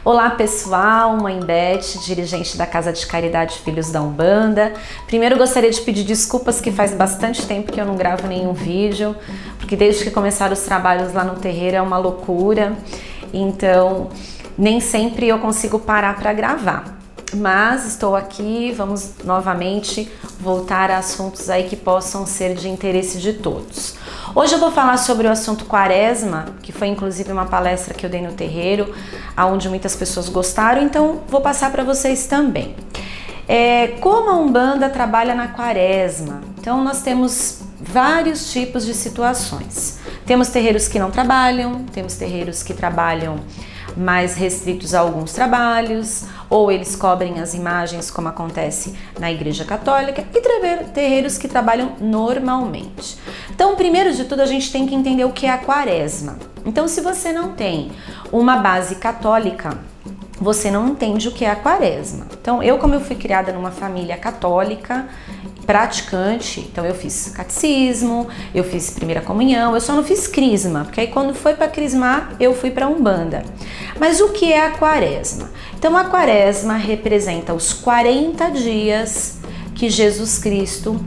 Olá pessoal, Mãe Beth, dirigente da Casa de Caridade Filhos da Umbanda. Primeiro gostaria de pedir desculpas que faz bastante tempo que eu não gravo nenhum vídeo, porque desde que começaram os trabalhos lá no terreiro é uma loucura, então nem sempre eu consigo parar para gravar. Mas estou aqui, vamos novamente voltar a assuntos aí que possam ser de interesse de todos. Hoje eu vou falar sobre o assunto Quaresma, que foi inclusive uma palestra que eu dei no terreiro, onde muitas pessoas gostaram, então vou passar para vocês também. Como a Umbanda trabalha na Quaresma? Então nós temos vários tipos de situações. Temos terreiros que não trabalham, temos terreiros que trabalham mais restritos a alguns trabalhos, ou eles cobrem as imagens, como acontece na Igreja Católica, e terreiros que trabalham normalmente. Então, primeiro de tudo, a gente tem que entender o que é a Quaresma. Então, se você não tem uma base católica, você não entende o que é a Quaresma. Então, como eu fui criada numa família católica, praticante, então eu fiz catecismo, eu fiz primeira comunhão, eu só não fiz crisma, porque aí quando foi para crismar, eu fui para Umbanda. Mas o que é a Quaresma? Então a Quaresma representa os 40 dias que Jesus Cristo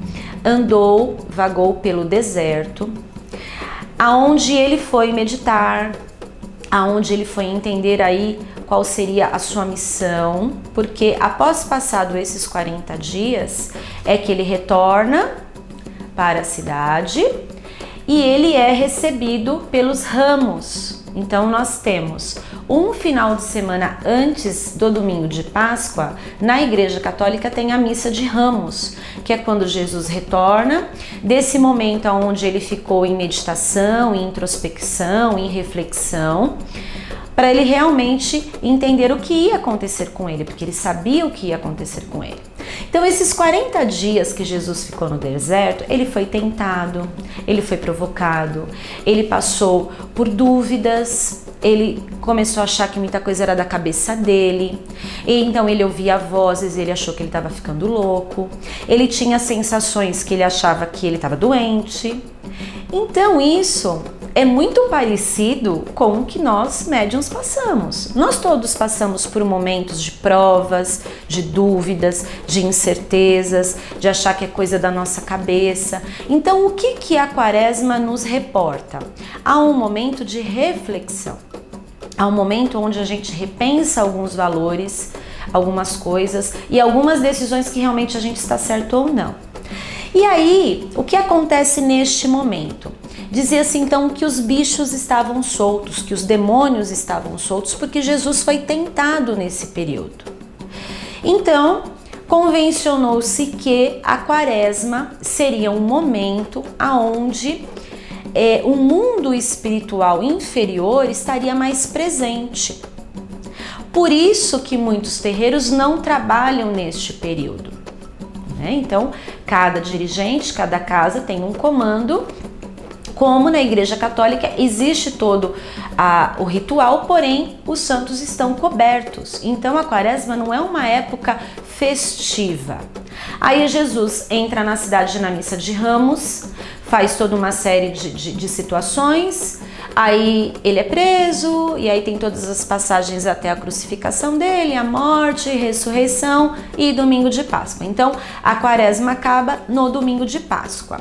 vagou pelo deserto, aonde ele foi meditar, aonde ele foi entender aí qual seria a sua missão, porque após passado esses 40 dias é que ele retorna para a cidade e ele é recebido pelos ramos. Então nós temos um final de semana antes do domingo de Páscoa, na Igreja Católica tem a missa de Ramos, que é quando Jesus retorna desse momento onde ele ficou em meditação, em introspecção, em reflexão, para ele realmente entender o que ia acontecer com ele, porque ele sabia o que ia acontecer com ele. Então, esses 40 dias que Jesus ficou no deserto, ele foi tentado, ele foi provocado, ele passou por dúvidas, ele começou a achar que muita coisa era da cabeça dele, e então ele ouvia vozes, ele achou que ele estava ficando louco, ele tinha sensações que ele achava que ele estava doente. Então, isso é muito parecido com o que nós médiuns passamos. Nós todos passamos por momentos de provas, de dúvidas, de incertezas, de achar que é coisa da nossa cabeça. Então, o que a Quaresma nos reporta? Há um momento de reflexão. Há um momento onde a gente repensa alguns valores, algumas coisas e algumas decisões que realmente a gente está certo ou não. E aí, o que acontece neste momento? Dizia-se então que os bichos estavam soltos, que os demônios estavam soltos, porque Jesus foi tentado nesse período. Então, convencionou-se que a Quaresma seria um momento onde o mundo espiritual inferior estaria mais presente. Por isso que muitos terreiros não trabalham neste período. Então, cada dirigente, cada casa tem um comando. Como na Igreja Católica existe todo o ritual, porém os santos estão cobertos. Então a Quaresma não é uma época festiva. Aí Jesus entra na cidade na missa de Ramos, faz toda uma série de situações, aí ele é preso e aí tem todas as passagens até a crucificação dele, a morte, ressurreição e domingo de Páscoa. Então a Quaresma acaba no domingo de Páscoa.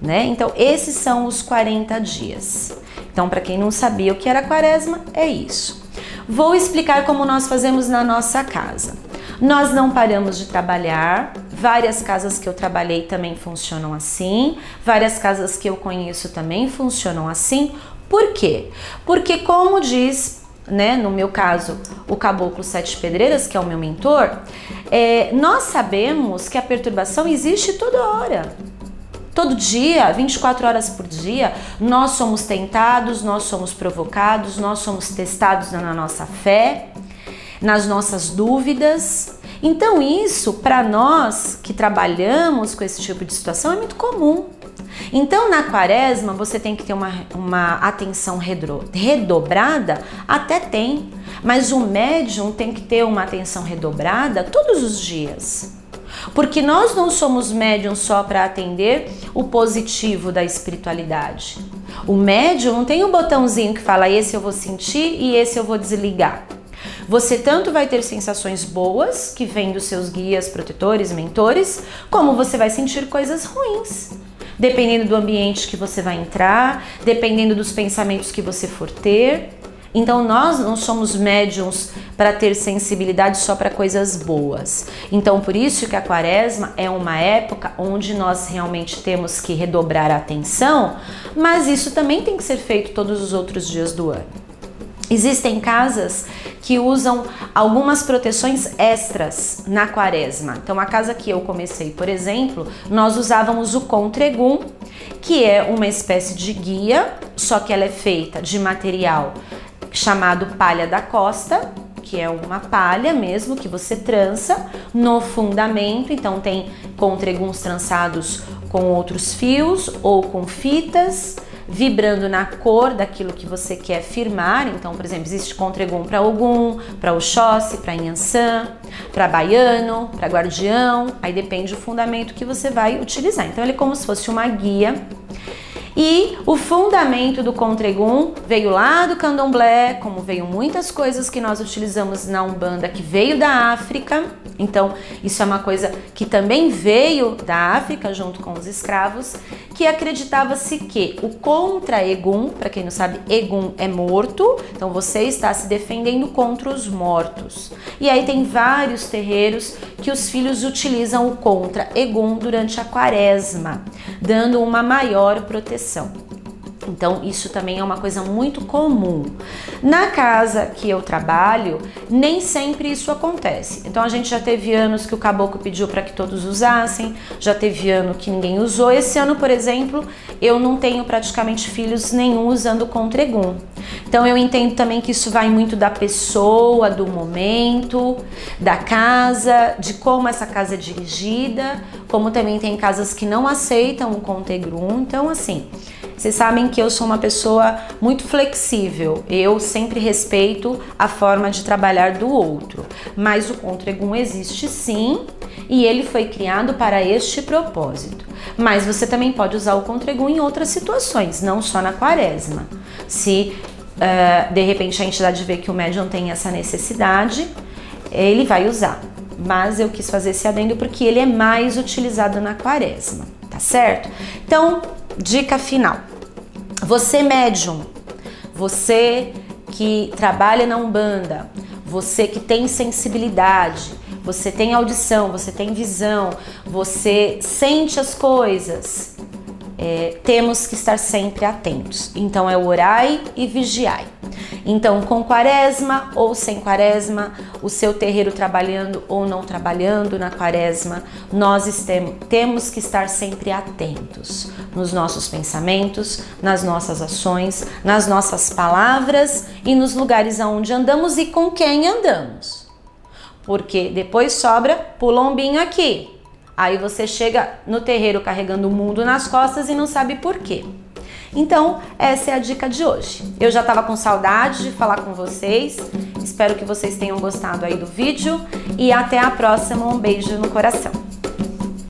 Então esses são os 40 dias. Então, para quem não sabia o que era Quaresma, é isso. Vou explicar como nós fazemos na nossa casa. Nós não paramos de trabalhar, várias casas que eu trabalhei também funcionam assim, várias casas que eu conheço também funcionam assim. Por quê? Porque como diz, no meu caso, o Caboclo Sete Pedreiras, que é o meu mentor, nós sabemos que a perturbação existe toda hora. Todo dia, 24 horas por dia, nós somos tentados, nós somos provocados, nós somos testados na nossa fé, nas nossas dúvidas. Então isso, para nós que trabalhamos com esse tipo de situação, é muito comum. Então na Quaresma você tem que ter uma atenção redobrada, até tem, mas o médium tem que ter uma atenção redobrada todos os dias. Porque nós não somos médiums só para atender o positivo da espiritualidade. O médium não tem um botãozinho que fala esse eu vou sentir e esse eu vou desligar. Você tanto vai ter sensações boas, que vêm dos seus guias, protetores, mentores, como você vai sentir coisas ruins. Dependendo do ambiente que você vai entrar, dependendo dos pensamentos que você for ter. Então nós não somos médiums para ter sensibilidade só para coisas boas. Então por isso que a quaresma é uma época onde nós realmente temos que redobrar a atenção, mas isso também tem que ser feito todos os outros dias do ano. Existem casas que usam algumas proteções extras na quaresma. Então a casa que eu comecei, por exemplo, nós usávamos o Contregum, que é uma espécie de guia, só que ela é feita de material chamado palha da costa, que é uma palha mesmo que você trança no fundamento. Então tem contreguns trançados com outros fios ou com fitas, vibrando na cor daquilo que você quer firmar. Então, por exemplo, existe contregum para Ogum, para Oxóssi, para Inhansã, para Baiano, para Guardião, aí depende do fundamento que você vai utilizar. Então ele é como se fosse uma guia. E o fundamento do Contregum veio lá do Candomblé, como veio muitas coisas que nós utilizamos na Umbanda, que veio da África. Então, isso é uma coisa que também veio da África, junto com os escravos, que acreditava-se que o contra-Egum, para quem não sabe, Egum é morto, então você está se defendendo contra os mortos. E aí tem vários terreiros que os filhos utilizam o contra-Egum durante a quaresma, dando uma maior proteção. Então isso também é uma coisa muito comum. Na casa que eu trabalho, nem sempre isso acontece. Então a gente já teve anos que o caboclo pediu para que todos usassem, já teve ano que ninguém usou. Esse ano, por exemplo, eu não tenho praticamente filhos nenhum usando Contregum. Então eu entendo também que isso vai muito da pessoa, do momento, da casa, de como essa casa é dirigida, como também tem casas que não aceitam o Contregum. Então assim, vocês sabem que eu sou uma pessoa muito flexível, eu sempre respeito a forma de trabalhar do outro, mas o Contregum existe sim e ele foi criado para este propósito. Mas você também pode usar o Contregum em outras situações, não só na quaresma. Se de repente a entidade vê que o médium tem essa necessidade, ele vai usar. Mas eu quis fazer esse adendo porque ele é mais utilizado na quaresma, tá certo? Então, dica final. Você médium, você que trabalha na Umbanda, você que tem sensibilidade, você tem audição, você tem visão, você sente as coisas, temos que estar sempre atentos. Então é orai e vigiai. Então, com quaresma ou sem quaresma, o seu terreiro trabalhando ou não trabalhando na quaresma, nós temos que estar sempre atentos nos nossos pensamentos, nas nossas ações, nas nossas palavras e nos lugares aonde andamos e com quem andamos. Porque depois sobra pulombinho aqui. Aí você chega no terreiro carregando o mundo nas costas e não sabe por quê. Então, essa é a dica de hoje. Eu já estava com saudade de falar com vocês. Espero que vocês tenham gostado aí do vídeo e até a próxima. Um beijo no coração.